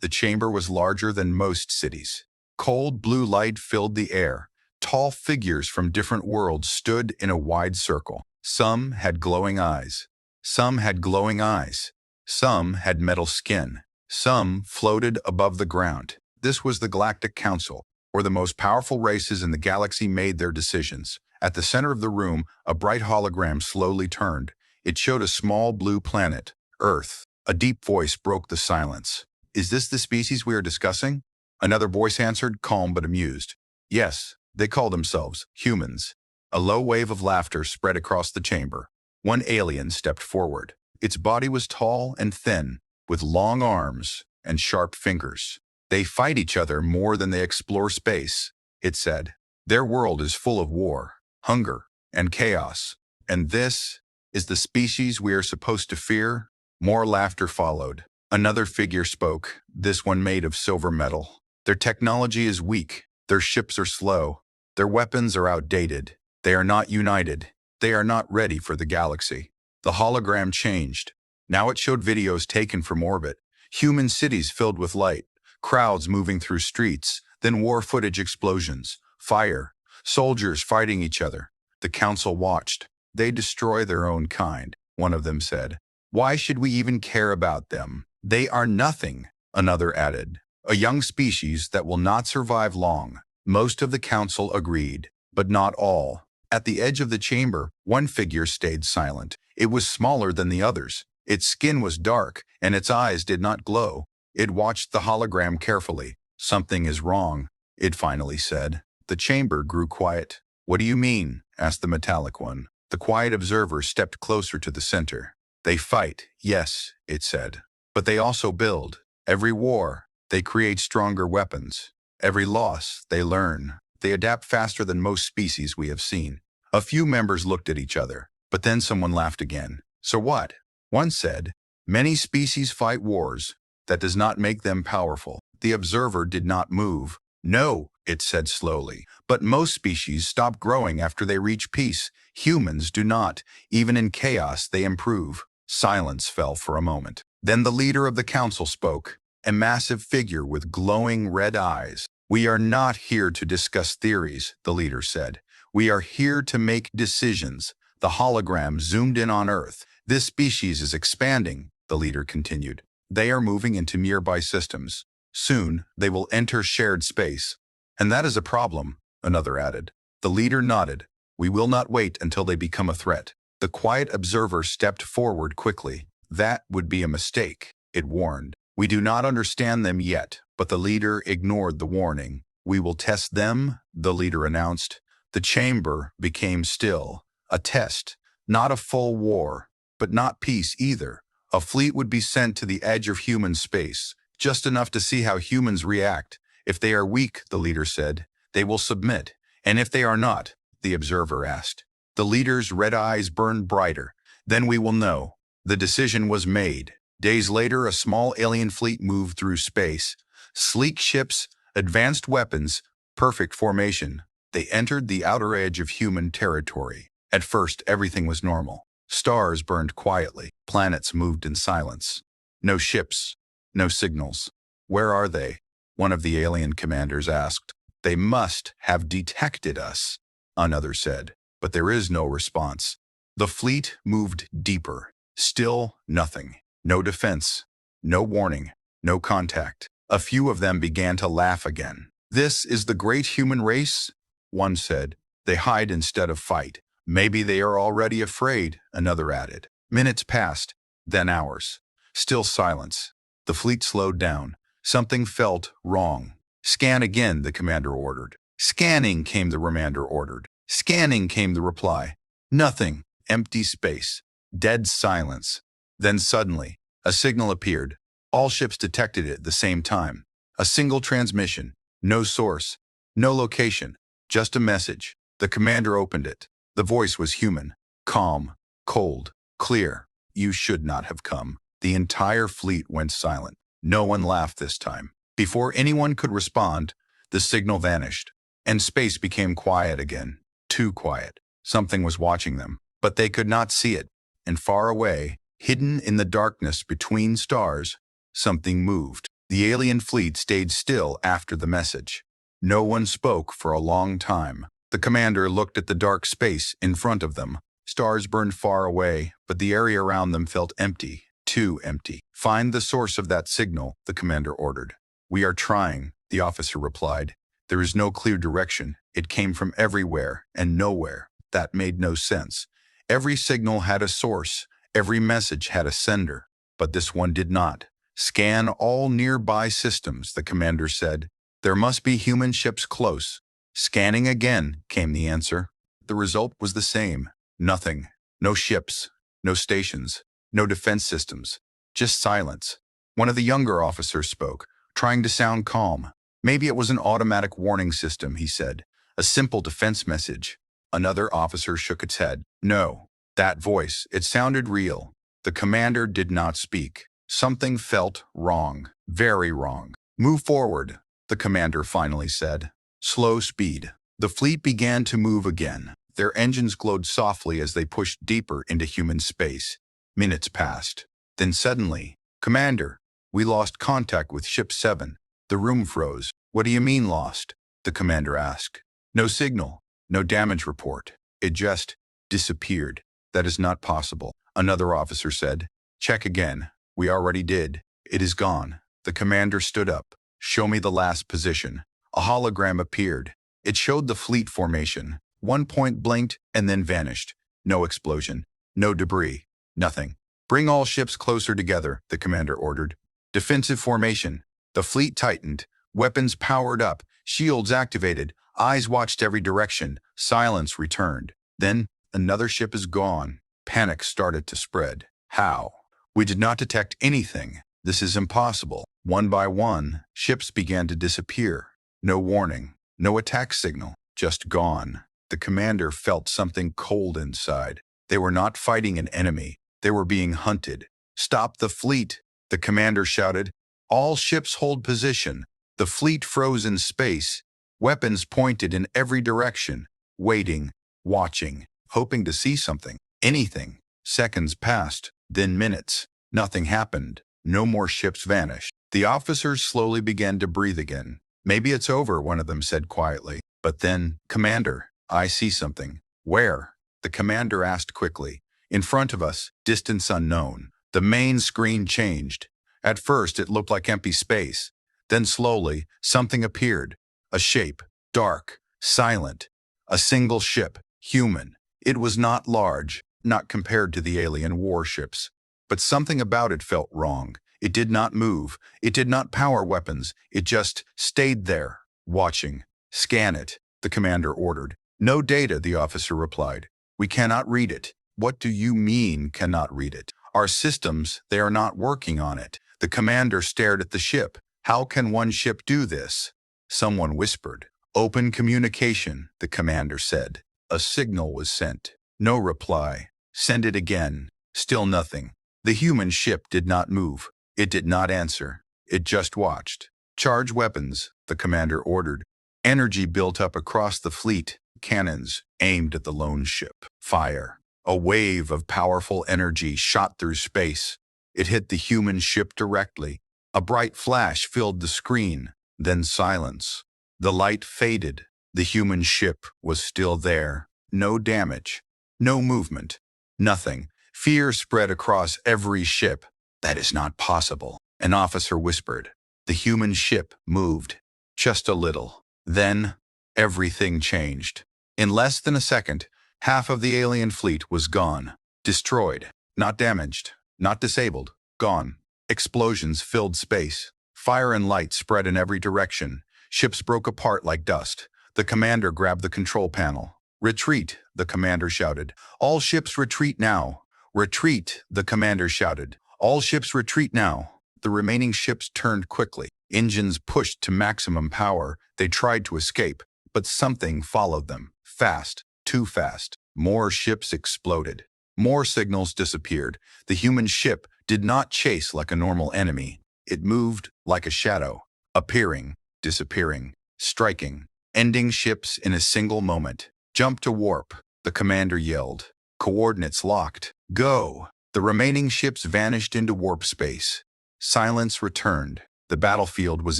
The chamber was larger than most cities. Cold blue light filled the air. Tall figures from different worlds stood in a wide circle. Some had glowing eyes. Some had glowing eyes. Some had metal skin. Some floated above the ground. This was the Galactic Council, where the most powerful races in the galaxy made their decisions. At the center of the room, a bright hologram slowly turned. It showed a small blue planet, Earth. A deep voice broke the silence. "Is this the species we are discussing?" Another voice answered, calm but amused. "Yes, they call themselves humans." A low wave of laughter spread across the chamber. One alien stepped forward. Its body was tall and thin, with long arms and sharp fingers. "They fight each other more than they explore space," it said. "Their world is full of war, hunger, and chaos. And this is the species we are supposed to fear?" More laughter followed. Another figure spoke, this one made of silver metal. "Their technology is weak. Their ships are slow. Their weapons are outdated. They are not united. They are not ready for the galaxy." The hologram changed. Now it showed videos taken from orbit. Human cities filled with light. Crowds moving through streets. Then war footage explosions. Fire. Soldiers fighting each other. The council watched. "They destroy their own kind," one of them said. "Why should we even care about them? They are nothing," another added. "A young species that will not survive long." Most of the council agreed, but not all. At the edge of the chamber, one figure stayed silent. It was smaller than the others. Its skin was dark, and its eyes did not glow. It watched the hologram carefully. "Something is wrong," it finally said. The chamber grew quiet. "What do you mean?" asked the metallic one. The quiet observer stepped closer to the center. "They fight, yes," it said. "But they also build. Every war, they create stronger weapons. Every loss, they learn. They adapt faster than most species we have seen." A few members looked at each other, but then someone laughed again. "So what?" One said, "Many species fight wars. That does not make them powerful." The observer did not move. "No," it said slowly, "but most species stop growing after they reach peace. Humans do not. Even in chaos, they improve." Silence fell for a moment. Then the leader of the council spoke, a massive figure with glowing red eyes. "We are not here to discuss theories," the leader said. "We are here to make decisions." The hologram zoomed in on Earth. "This species is expanding," the leader continued. "They are moving into nearby systems. Soon, they will enter shared space." "And that is a problem," another added. The leader nodded. "We will not wait until they become a threat." The quiet observer stepped forward quickly. "That would be a mistake," it warned. "We do not understand them yet," but the leader ignored the warning. "We will test them," the leader announced. The chamber became still. A test, not a full war, but not peace either. A fleet would be sent to the edge of human space, just enough to see how humans react. "If they are weak," the leader said, "they will submit. And if they are not?" the observer asked. The leader's red eyes burned brighter. "Then we will know." The decision was made. Days later, a small alien fleet moved through space. Sleek ships, advanced weapons, perfect formation. They entered the outer edge of human territory. At first, everything was normal. Stars burned quietly. Planets moved in silence. No ships, no signals. "Where are they?" one of the alien commanders asked. "They must have detected us," another said, but there is no response. The fleet moved deeper. Still nothing. No defense, no warning, no contact. A few of them began to laugh again. "This is the great human race," one said. "They hide instead of fight." "Maybe they are already afraid," another added. Minutes passed, then hours. Still silence. The fleet slowed down. Something felt wrong. "Scan again," the commander ordered. "Scanning," came the commander ordered. "Scanning," came the reply. Nothing. Empty space. Dead silence. Then suddenly, a signal appeared. All ships detected it at the same time. A single transmission. No source. No location. Just a message. The commander opened it. The voice was human. Calm. Cold. Clear. "You should not have come." The entire fleet went silent. No one laughed this time. Before anyone could respond, the signal vanished, and space became quiet again. Too quiet. Something was watching them, but they could not see it. And far away, hidden in the darkness between stars, something moved. The alien fleet stayed still after the message. No one spoke for a long time. The commander looked at the dark space in front of them. Stars burned far away, but the area around them felt empty, too empty. "Find the source of that signal," the commander ordered. "We are trying," the officer replied. "There is no clear direction. It came from everywhere and nowhere." That made no sense. Every signal had a source. Every message had a sender. But this one did not. "Scan all nearby systems," the commander said. "There must be human ships close." "Scanning again," came the answer. The result was the same. Nothing. No ships. No stations. No defense systems. Just silence. One of the younger officers spoke, trying to sound calm. "Maybe it was an automatic warning system," he said. "A simple defense message." Another officer shook its head. "No. That voice, it sounded real." The commander did not speak. Something felt wrong. Very wrong. "Move forward," the commander finally said. Slow speed. The fleet began to move again. Their engines glowed softly as they pushed deeper into human space. Minutes passed. Then suddenly, "Commander, we lost contact with Ship 7. The room froze." "What do you mean lost?" the commander asked. "No signal. No damage report. It just disappeared." "That is not possible," another officer said. "Check again." "We already did. It is gone." The commander stood up. "Show me the last position." A hologram appeared. It showed the fleet formation. One point blinked and then vanished. No explosion. No debris. Nothing. "Bring all ships closer together," the commander ordered. Defensive formation. The fleet tightened. Weapons powered up. Shields activated. Eyes watched every direction. Silence returned. Then, "Another ship is gone." Panic started to spread. "How? We did not detect anything. This is impossible." One by one, ships began to disappear. No warning. No attack signal. Just gone. The commander felt something cold inside. They were not fighting an enemy. They were being hunted. "Stop the fleet," the commander shouted. "All ships hold position." The fleet froze in space. Weapons pointed in every direction. Waiting. Watching. Hoping to see something. Anything. Seconds passed. Then minutes. Nothing happened. No more ships vanished. The officers slowly began to breathe again. "Maybe it's over," one of them said quietly. But then, "Commander, I see something." "Where?" the commander asked quickly. "In front of us, distance unknown." The main screen changed. At first, it looked like empty space. Then slowly, something appeared. A shape, dark, silent. A single ship, human. It was not large, not compared to the alien warships. But something about it felt wrong. It did not move. It did not power weapons. It just stayed there, watching. "Scan it," the commander ordered. "No data," the officer replied. "We cannot read it." "What do you mean, cannot read it?" "Our systems, they are not working on it." The commander stared at the ship. "How can one ship do this?" Someone whispered. "Open communication," the commander said. A signal was sent. No reply. "Send it again." Still nothing. The human ship did not move. It did not answer. It just watched. "Charge weapons," the commander ordered. Energy built up across the fleet. Cannons aimed at the lone ship. Fire. A wave of powerful energy shot through space. It hit the human ship directly. A bright flash filled the screen. Then silence. The light faded. The human ship was still there. No damage. No movement. Nothing. Fear spread across every ship. "That is not possible," an officer whispered. The human ship moved. Just a little. Then, everything changed. In less than a second, half of the alien fleet was gone. Destroyed. Not damaged. Not disabled. Gone. Explosions filled space. Fire and light spread in every direction. Ships broke apart like dust. The commander grabbed the control panel. "Retreat," the commander shouted. "All ships retreat now." "Retreat," the commander shouted. "All ships retreat now." The remaining ships turned quickly. Engines pushed to maximum power. They tried to escape, but something followed them. Fast. Too fast. More ships exploded. More signals disappeared. The human ship did not chase like a normal enemy. It moved like a shadow, appearing, disappearing, striking, ending ships in a single moment. "Jump to warp," the commander yelled. Coordinates locked. "Go!" The remaining ships vanished into warp space. Silence returned. The battlefield was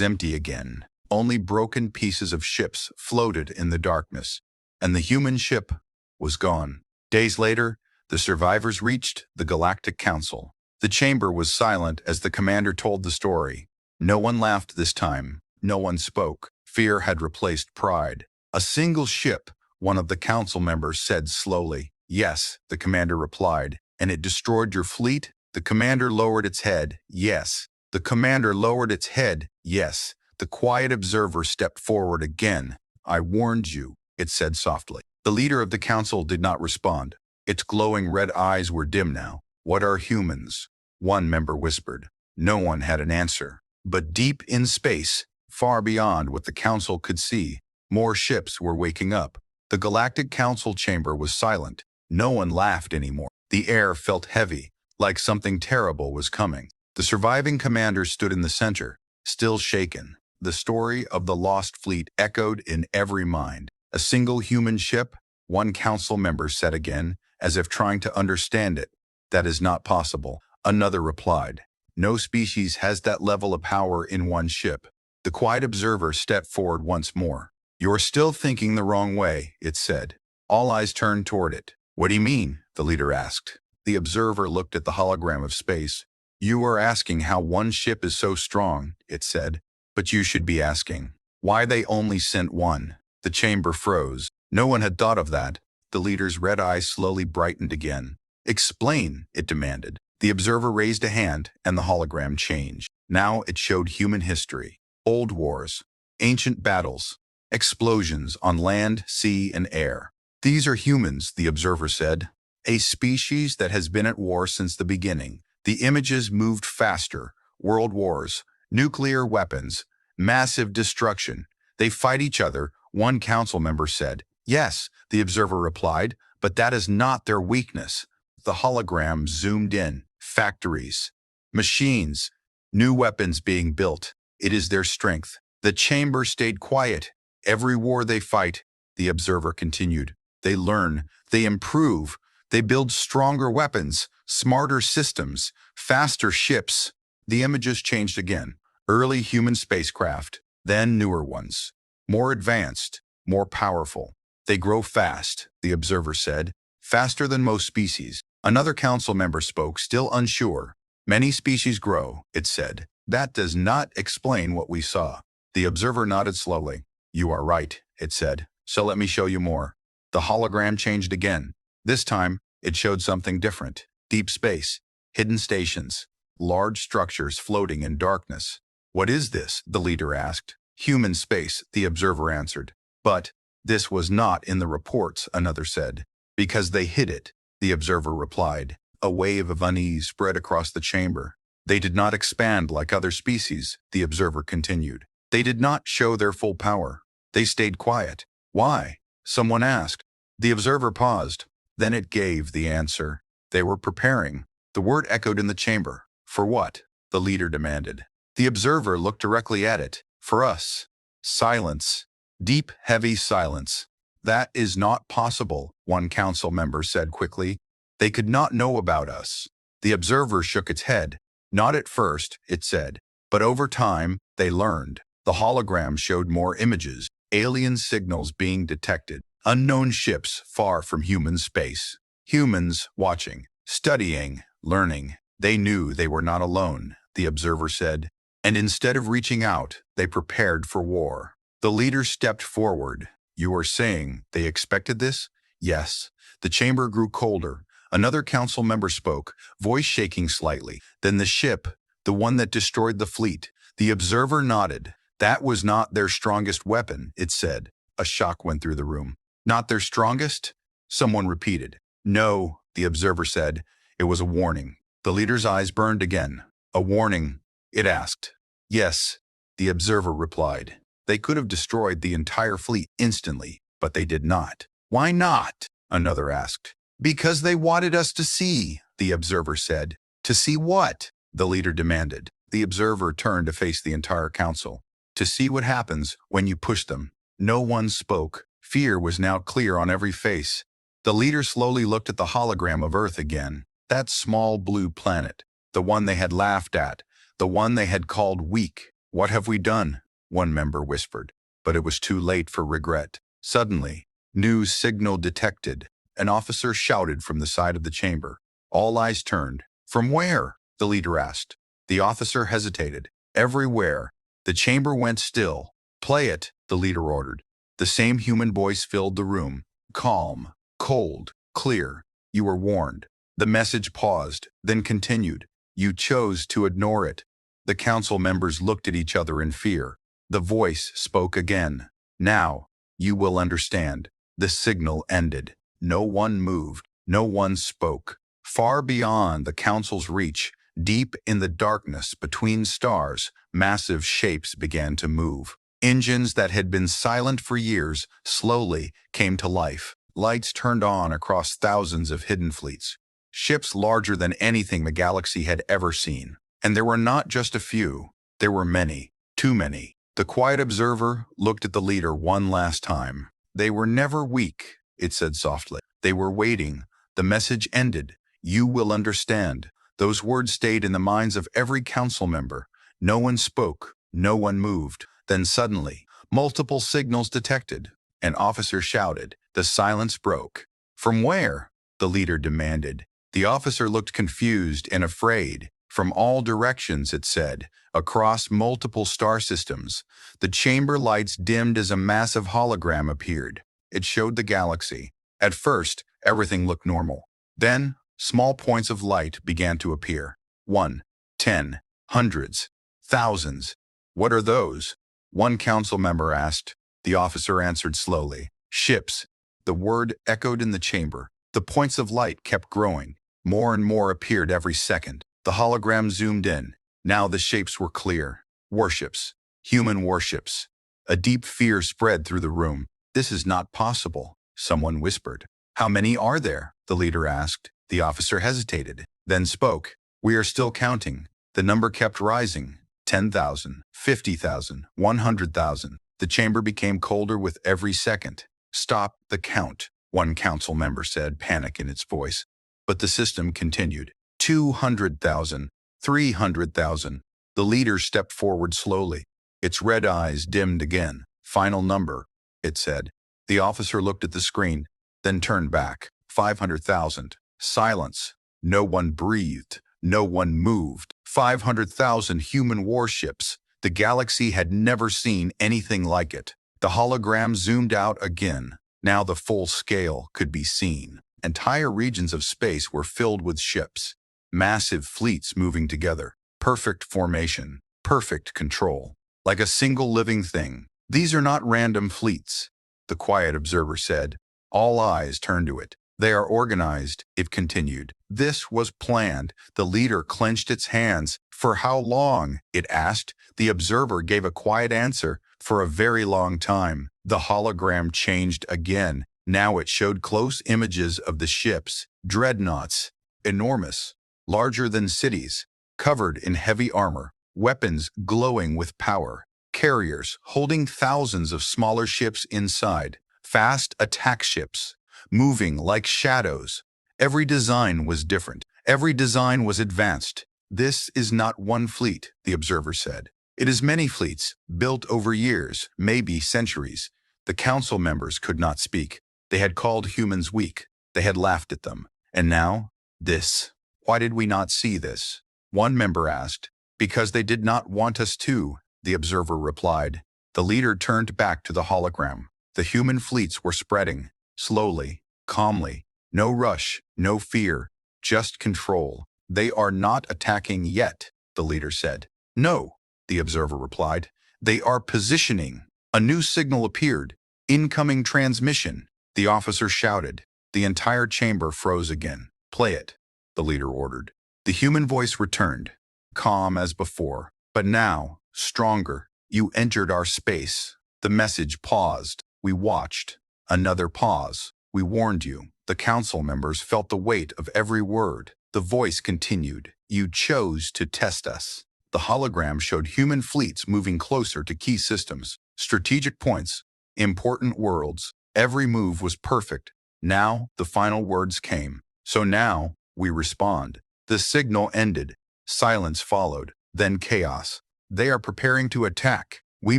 empty again. Only broken pieces of ships floated in the darkness, and the human ship was gone. Days later, the survivors reached the Galactic Council. The chamber was silent as the commander told the story. No one laughed this time. No one spoke. Fear had replaced pride. A single ship, one of the council members said slowly. Yes, the commander replied. And it destroyed your fleet? The commander lowered its head. Yes. The commander lowered its head. Yes. The quiet observer stepped forward again. I warned you, it said softly. The leader of the council did not respond. Its glowing red eyes were dim now. What are humans? One member whispered. No one had an answer. But deep in space, far beyond what the council could see, more ships were waking up. The Galactic Council chamber was silent. No one laughed anymore. The air felt heavy, like something terrible was coming. The surviving commander stood in the center, still shaken. The story of the lost fleet echoed in every mind. A single human ship? One council member said again, as if trying to understand it. That is not possible. Another replied. No species has that level of power in one ship. The quiet observer stepped forward once more. You're still thinking the wrong way, it said. All eyes turned toward it. What do you mean? The leader asked. The observer looked at the hologram of space. You are asking how one ship is so strong, it said. But you should be asking why they only sent one. The chamber froze. No one had thought of that. The leader's red eyes slowly brightened again. Explain, it demanded. The observer raised a hand, and the hologram changed. Now it showed human history. Old wars, ancient battles, explosions on land, sea, and air. These are humans, the observer said. A species that has been at war since the beginning. The images moved faster. World wars, nuclear weapons, massive destruction. They fight each other, one council member said. Yes, the observer replied, but that is not their weakness. The hologram zoomed in. Factories, machines, new weapons being built. It is their strength. The chamber stayed quiet. Every war they fight, the observer continued. They learn, they improve, they build stronger weapons, smarter systems, faster ships. The images changed again. Early human spacecraft, then newer ones. More advanced, more powerful. They grow fast, the observer said. Faster than most species. Another council member spoke, still unsure. Many species grow, it said. That does not explain what we saw. The observer nodded slowly. You are right, it said. So let me show you more. The hologram changed again. This time, it showed something different. Deep space, hidden stations, large structures floating in darkness. What is this? The leader asked. Human space, the observer answered. But this was not in the reports, another said. Because they hid it, the observer replied. A wave of unease spread across the chamber. They did not expand like other species, the observer continued. They did not show their full power. They stayed quiet. Why? Someone asked. The observer paused. Then it gave the answer. They were preparing. The word echoed in the chamber. For what? The leader demanded. The observer looked directly at it. For us. Silence. Deep, heavy silence. That is not possible, one council member said quickly. They could not know about us. The observer shook its head. Not at first, it said, but over time, they learned. The hologram showed more images, alien signals being detected, unknown ships far from human space. Humans watching, studying, learning. They knew they were not alone, the observer said. And instead of reaching out, they prepared for war. The leader stepped forward. You are saying they expected this? Yes. The chamber grew colder. Another council member spoke, voice shaking slightly. Then the ship, the one that destroyed the fleet. The observer nodded. That was not their strongest weapon, it said. A shock went through the room. Not their strongest? Someone repeated. No, the observer said. It was a warning. The leader's eyes burned again. A warning, it asked. Yes, the observer replied. They could have destroyed the entire fleet instantly, but they did not. Why not? Another asked. Because they wanted us to see, the observer said. To see what? The leader demanded. The observer turned to face the entire council. To see what happens when you push them. No one spoke. Fear was now clear on every face. The leader slowly looked at the hologram of Earth again. That small blue planet. The one they had laughed at. The one they had called weak. What have we done? One member whispered, but it was too late for regret. Suddenly, new signal detected. An officer shouted from the side of the chamber. All eyes turned. From where? The leader asked. The officer hesitated. Everywhere. The chamber went still. Play it, the leader ordered. The same human voice filled the room. Calm, cold, clear. You were warned. The message paused, then continued. You chose to ignore it. The council members looked at each other in fear. The voice spoke again. Now, you will understand. The signal ended. No one moved. No one spoke. Far beyond the council's reach, deep in the darkness between stars, massive shapes began to move. Engines that had been silent for years slowly came to life. Lights turned on across thousands of hidden fleets. Ships larger than anything the galaxy had ever seen. And there were not just a few. There were many. Too many. The quiet observer looked at the leader one last time. They were never weak, it said softly. They were waiting. The message ended. You will understand. Those words stayed in the minds of every council member. No one spoke. No one moved. Then suddenly, multiple signals detected. An officer shouted. The silence broke. From where? The leader demanded. The officer looked confused and afraid. From all directions, it said, across multiple star systems. The chamber lights dimmed as a massive hologram appeared. It showed the galaxy. At first, everything looked normal. Then, small points of light began to appear. 1, 10, hundreds, thousands. What are those? One council member asked. The officer answered slowly. Ships. The word echoed in the chamber. The points of light kept growing. More and more appeared every second. The hologram zoomed in. Now the shapes were clear. Warships. Human warships. A deep fear spread through the room. This is not possible, someone whispered. How many are there? The leader asked. The officer hesitated, then spoke. We are still counting. The number kept rising. 10,000, 50,000, 100,000. The chamber became colder with every second. Stop the count, one council member said, panic in its voice. But the system continued. 200,000, 300,000. The leader stepped forward slowly. Its red eyes dimmed again. Final number, it said. The officer looked at the screen, then turned back. 500,000. Silence. No one breathed. No one moved. 500,000 human warships. The galaxy had never seen anything like it. The hologram zoomed out again. Now the full scale could be seen. Entire regions of space were filled with ships. Massive fleets moving together. Perfect formation. Perfect control. Like a single living thing. These are not random fleets, the quiet observer said. All eyes turned to it. They are organized, it continued. This was planned. The leader clenched its hands. For how long? It asked. The observer gave a quiet answer. For a very long time. The hologram changed again. Now it showed close images of the ships. Dreadnoughts. Enormous. Larger than cities. Covered in heavy armor. Weapons glowing with power. Carriers holding thousands of smaller ships inside. Fast attack ships. Moving like shadows. Every design was different. Every design was advanced. This is not one fleet, the observer said. It is many fleets, built over years, maybe centuries. The council members could not speak. They had called humans weak. They had laughed at them. And now, this. Why did we not see this? One member asked. Because they did not want us to, the observer replied. The leader turned back to the hologram. The human fleets were spreading. Slowly, calmly, no rush, no fear, just control. They are not attacking yet, the leader said. No, the observer replied. They are positioning. A new signal appeared. Incoming transmission. The officer shouted. The entire chamber froze again. Play it, the leader ordered. The human voice returned, calm as before, but now, stronger. You entered our space. The message paused. We watched. Another pause. We warned you. The council members felt the weight of every word. The voice continued. You chose to test us. The hologram showed human fleets moving closer to key systems, strategic points, important worlds. Every move was perfect. Now, the final words came. So now, we respond. The signal ended. Silence followed. Then chaos. They are preparing to attack. We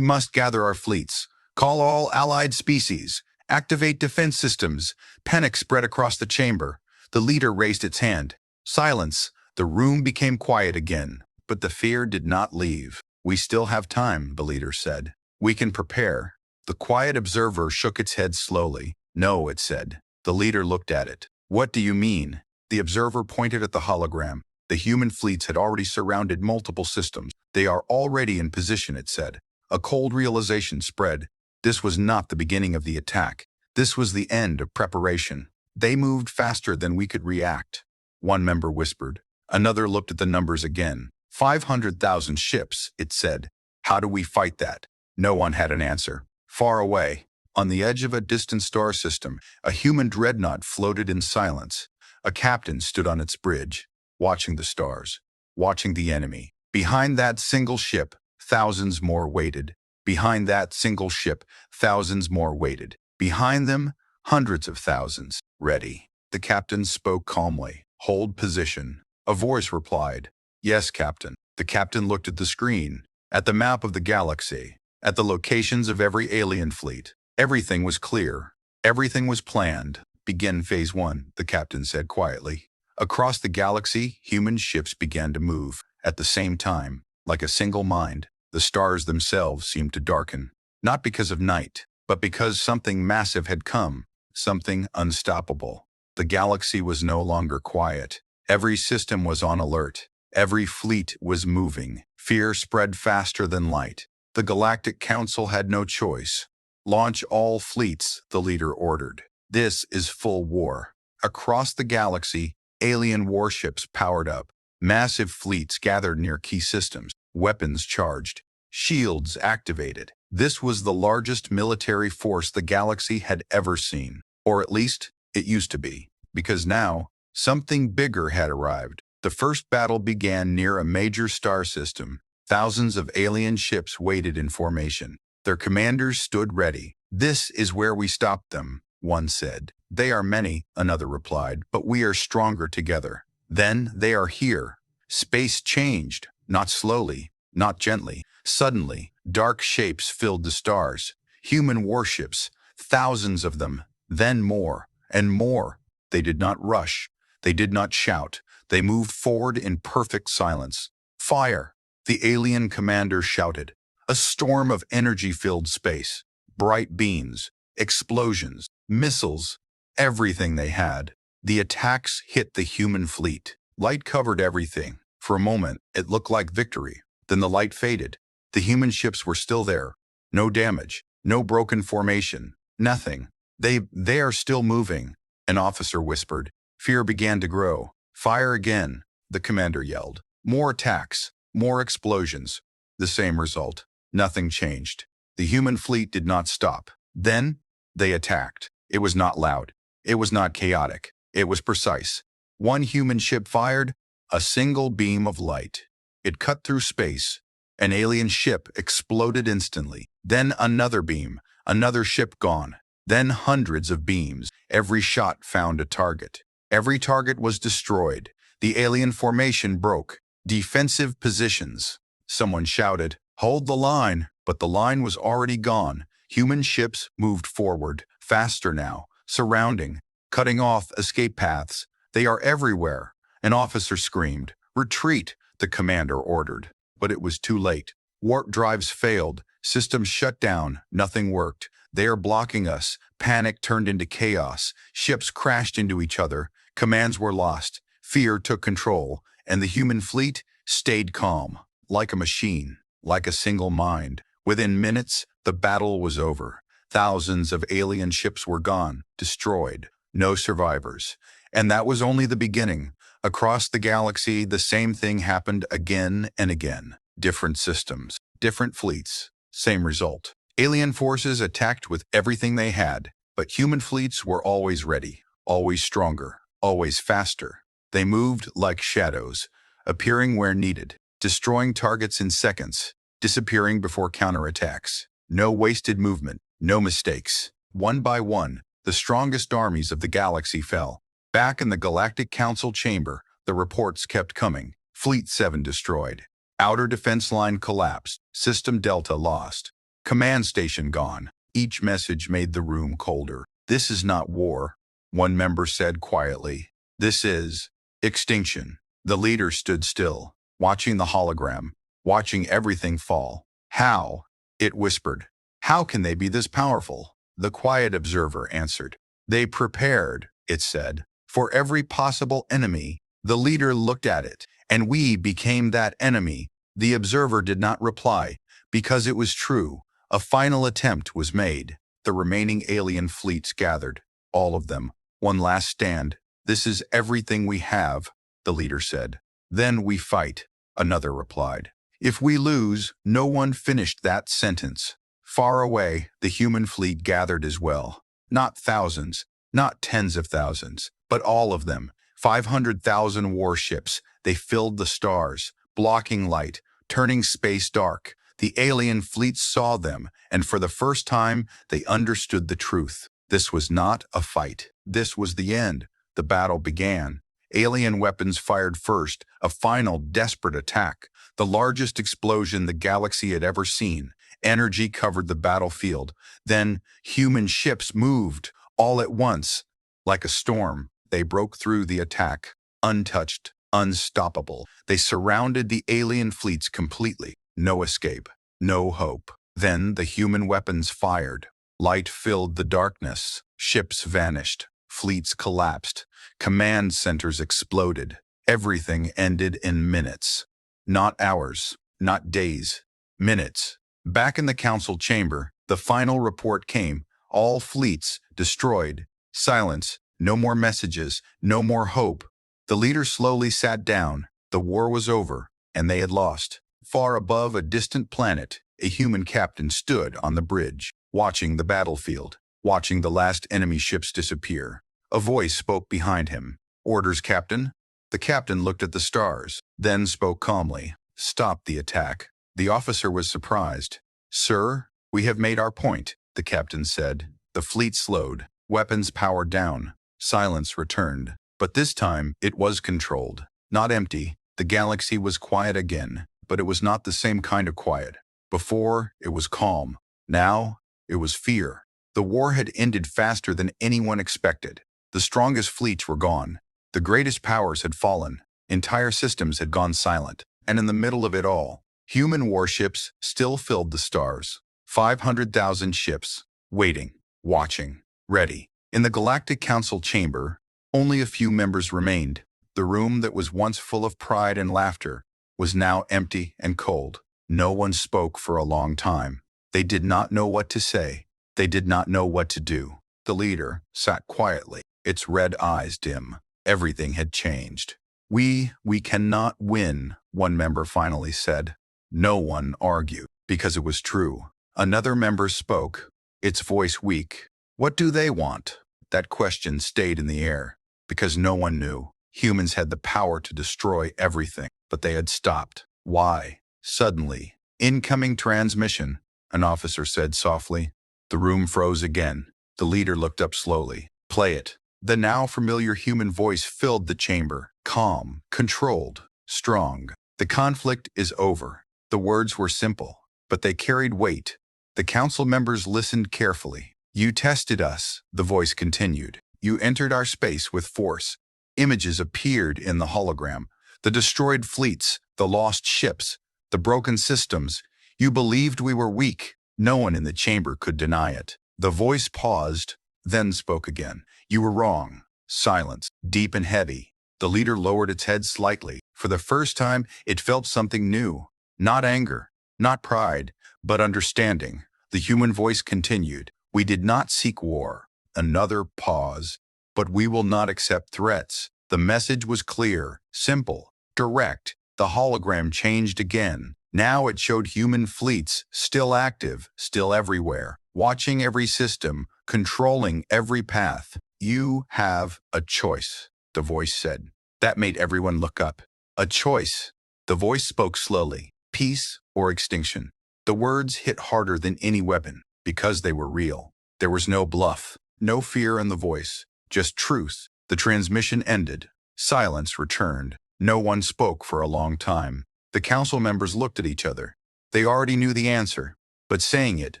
must gather our fleets. Call all allied species. Activate defense systems. Panic spread across the chamber. The leader raised its hand. Silence. The room became quiet again. But the fear did not leave. We still have time, the leader said. We can prepare. The quiet observer shook its head slowly. No, it said. The leader looked at it. What do you mean? The observer pointed at the hologram. The human fleets had already surrounded multiple systems. They are already in position, it said. A cold realization spread. This was not the beginning of the attack. This was the end of preparation. They moved faster than we could react. One member whispered. Another looked at the numbers again. 500,000 ships, it said. How do we fight that? No one had an answer. Far away, on the edge of a distant star system, a human dreadnought floated in silence. A captain stood on its bridge, watching the stars, watching the enemy. Behind that single ship, thousands more waited. Behind that single ship, thousands more waited. Behind them, hundreds of thousands. Ready. The captain spoke calmly. Hold position. A voice replied. Yes, Captain. The captain looked at the screen, at the map of the galaxy, at the locations of every alien fleet. Everything was clear. Everything was planned. Begin Phase 1, the captain said quietly. Across the galaxy, human ships began to move. At the same time, like a single mind, the stars themselves seemed to darken. Not because of night, but because something massive had come, something unstoppable. The galaxy was no longer quiet. Every system was on alert. Every fleet was moving. Fear spread faster than light. The Galactic Council had no choice. Launch all fleets, the leader ordered. This is full war. Across the galaxy, alien warships powered up. Massive fleets gathered near key systems. Weapons charged. Shields activated. This was the largest military force the galaxy had ever seen. Or at least, it used to be. Because now, something bigger had arrived. The first battle began near a major star system. Thousands of alien ships waited in formation. Their commanders stood ready. This is where we stop them, one said. They are many, another replied, but we are stronger together. Then they are here. Space changed, not slowly, not gently. Suddenly, dark shapes filled the stars. Human warships, thousands of them, then more and more. They did not rush. They did not shout. They moved forward in perfect silence. Fire! The alien commander shouted. A storm of energy filled space. Bright beams, explosions, missiles, everything they had. The attacks hit the human fleet. Light covered everything. For a moment, it looked like victory. Then the light faded. The human ships were still there. No damage, no broken formation, nothing. They are still moving, an officer whispered. Fear began to grow. Fire again, the commander yelled. More attacks, more explosions. The same result. Nothing changed. The human fleet did not stop. Then, they attacked. It was not loud. It was not chaotic. It was precise. One human ship fired, a single beam of light. It cut through space. An alien ship exploded instantly. Then another beam, another ship gone. Then hundreds of beams. Every shot found a target. Every target was destroyed. The alien formation broke. Defensive positions. Someone shouted, "Hold the line," but the line was already gone. Human ships moved forward, faster now, surrounding, cutting off escape paths. They are everywhere. An officer screamed. "Retreat," the commander ordered. But it was too late. Warp drives failed. Systems shut down. Nothing worked. They are blocking us. Panic turned into chaos. Ships crashed into each other. Commands were lost. Fear took control. And the human fleet stayed calm, like a machine, like a single mind. Within minutes, the battle was over. Thousands of alien ships were gone, destroyed. No survivors. And that was only the beginning. Across the galaxy, the same thing happened again and again. Different systems, different fleets, same result. Alien forces attacked with everything they had, but human fleets were always ready, always stronger, always faster. They moved like shadows, appearing where needed, destroying targets in seconds, disappearing before counterattacks. No wasted movement, no mistakes. One by one, the strongest armies of the galaxy fell. Back in the Galactic Council chamber, the reports kept coming. Fleet 7 destroyed. Outer defense line collapsed. System Delta lost. Command station gone. Each message made the room colder. This is not war, one member said quietly. This is extinction. The leader stood still, watching the hologram, watching everything fall. How? It whispered. How can they be this powerful? The quiet observer answered. They prepared, it said, for every possible enemy. The leader looked at it, and we became that enemy. The observer did not reply, because it was true. A final attempt was made. The remaining alien fleets gathered, all of them. One last stand. This is everything we have, the leader said. Then we fight, another replied. If we lose, no one finished that sentence. Far away, the human fleet gathered as well. Not thousands, not tens of thousands, but all of them. 500,000 warships. They filled the stars, blocking light, turning space dark. The alien fleets saw them, and for the first time, they understood the truth. This was not a fight. This was the end. The battle began. Alien weapons fired first, a final desperate attack. The largest explosion the galaxy had ever seen. Energy covered the battlefield. Then human ships moved, all at once. Like a storm, they broke through the attack, untouched, unstoppable. They surrounded the alien fleets completely. No escape, no hope. Then the human weapons fired. Light filled the darkness. Ships vanished. Fleets collapsed. Command centers exploded. Everything ended in minutes. Not hours, not days, minutes. Back in the council chamber, the final report came. All fleets destroyed. Silence. No more messages. No more hope. The leader slowly sat down. The war was over, and they had lost. Far above a distant planet, a human captain stood on the bridge, watching the battlefield, watching the last enemy ships disappear. A voice spoke behind him. Orders, Captain? The captain looked at the stars, then spoke calmly. Stop the attack. The officer was surprised. Sir, we have made our point, the captain said. The fleet slowed. Weapons powered down. Silence returned. But this time, it was controlled. Not empty. The galaxy was quiet again, but it was not the same kind of quiet. Before, it was calm. Now, it was fear. The war had ended faster than anyone expected. The strongest fleets were gone. The greatest powers had fallen. Entire systems had gone silent. And in the middle of it all, human warships still filled the stars. 500,000 ships, waiting, watching, ready. In the Galactic Council chamber, only a few members remained. The room that was once full of pride and laughter was now empty and cold. No one spoke for a long time. They did not know what to say. They did not know what to do. The leader sat quietly, its red eyes dim. Everything had changed. We cannot win, one member finally said. No one argued, because it was true. Another member spoke, its voice weak. What do they want? That question stayed in the air, because no one knew. Humans had the power to destroy everything, but they had stopped. Why? Suddenly, incoming transmission, an officer said softly. The room froze again. The leader looked up slowly. Play it. The now familiar human voice filled the chamber, calm, controlled, strong. The conflict is over. The words were simple, but they carried weight. The council members listened carefully. You tested us, the voice continued. You entered our space with force. Images appeared in the hologram. The destroyed fleets, the lost ships, the broken systems. You believed we were weak. No one in the chamber could deny it. The voice paused, then spoke again. You were wrong. Silence, deep and heavy. The leader lowered its head slightly. For the first time, it felt something new. Not anger, not pride, but understanding. The human voice continued. We did not seek war. Another pause. But we will not accept threats. The message was clear, simple, direct. The hologram changed again. Now it showed human fleets, still active, still everywhere, watching every system, controlling every path. You have a choice, the voice said. That made everyone look up. A choice. The voice spoke slowly. Peace or extinction. The words hit harder than any weapon, because they were real. There was no bluff, no fear in the voice, just truth. The transmission ended. Silence returned. No one spoke for a long time. The council members looked at each other. They already knew the answer, but saying it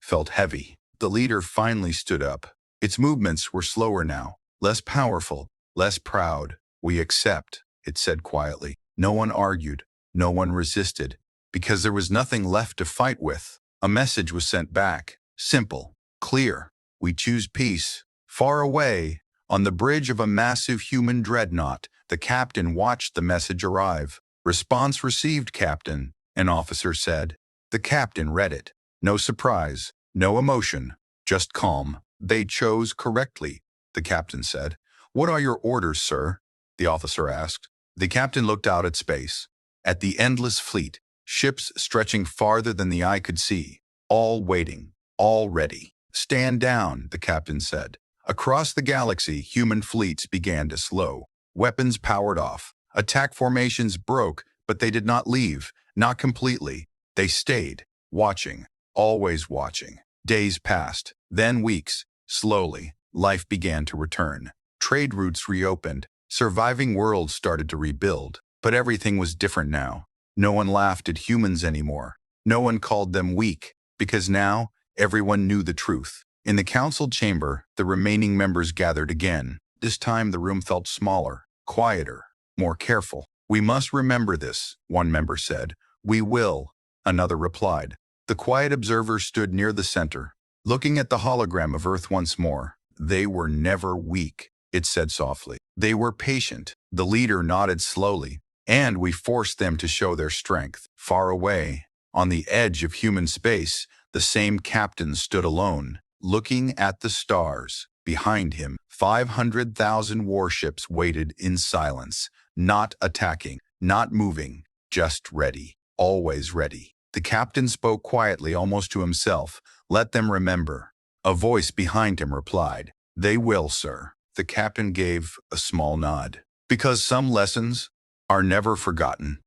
felt heavy. The leader finally stood up. Its movements were slower now, less powerful, less proud. "We accept," it said quietly. No one argued. No one resisted. Because there was nothing left to fight with. A message was sent back. Simple, clear. "We choose peace." Far away, on the bridge of a massive human dreadnought, the captain watched the message arrive. "Response received, Captain," an officer said. The captain read it. No surprise, no emotion, just calm. "They chose correctly," the captain said. "What are your orders, sir?" the officer asked. The captain looked out at space, at the endless fleet, ships stretching farther than the eye could see, all waiting, all ready. "Stand down," the captain said. Across the galaxy, human fleets began to slow. Weapons powered off. Attack formations broke, but they did not leave, not completely. They stayed, watching, always watching. Days passed, then weeks. Slowly, life began to return. Trade routes reopened. Surviving worlds started to rebuild. But everything was different now. No one laughed at humans anymore. No one called them weak, because now everyone knew the truth. In the council chamber, the remaining members gathered again. This time the room felt smaller, quieter, more careful. "We must remember this," one member said. "We will," another replied. The quiet observer stood near the center, looking at the hologram of Earth once more. "They were never weak," it said softly. "They were patient." The leader nodded slowly. "And we forced them to show their strength." Far away, on the edge of human space, the same captain stood alone, looking at the stars. Behind him, 500,000 warships waited in silence, not attacking, not moving, just ready, always ready. The captain spoke quietly, almost to himself. "Let them remember." A voice behind him replied, "They will, sir." The captain gave a small nod. "Because some lessons are never forgotten."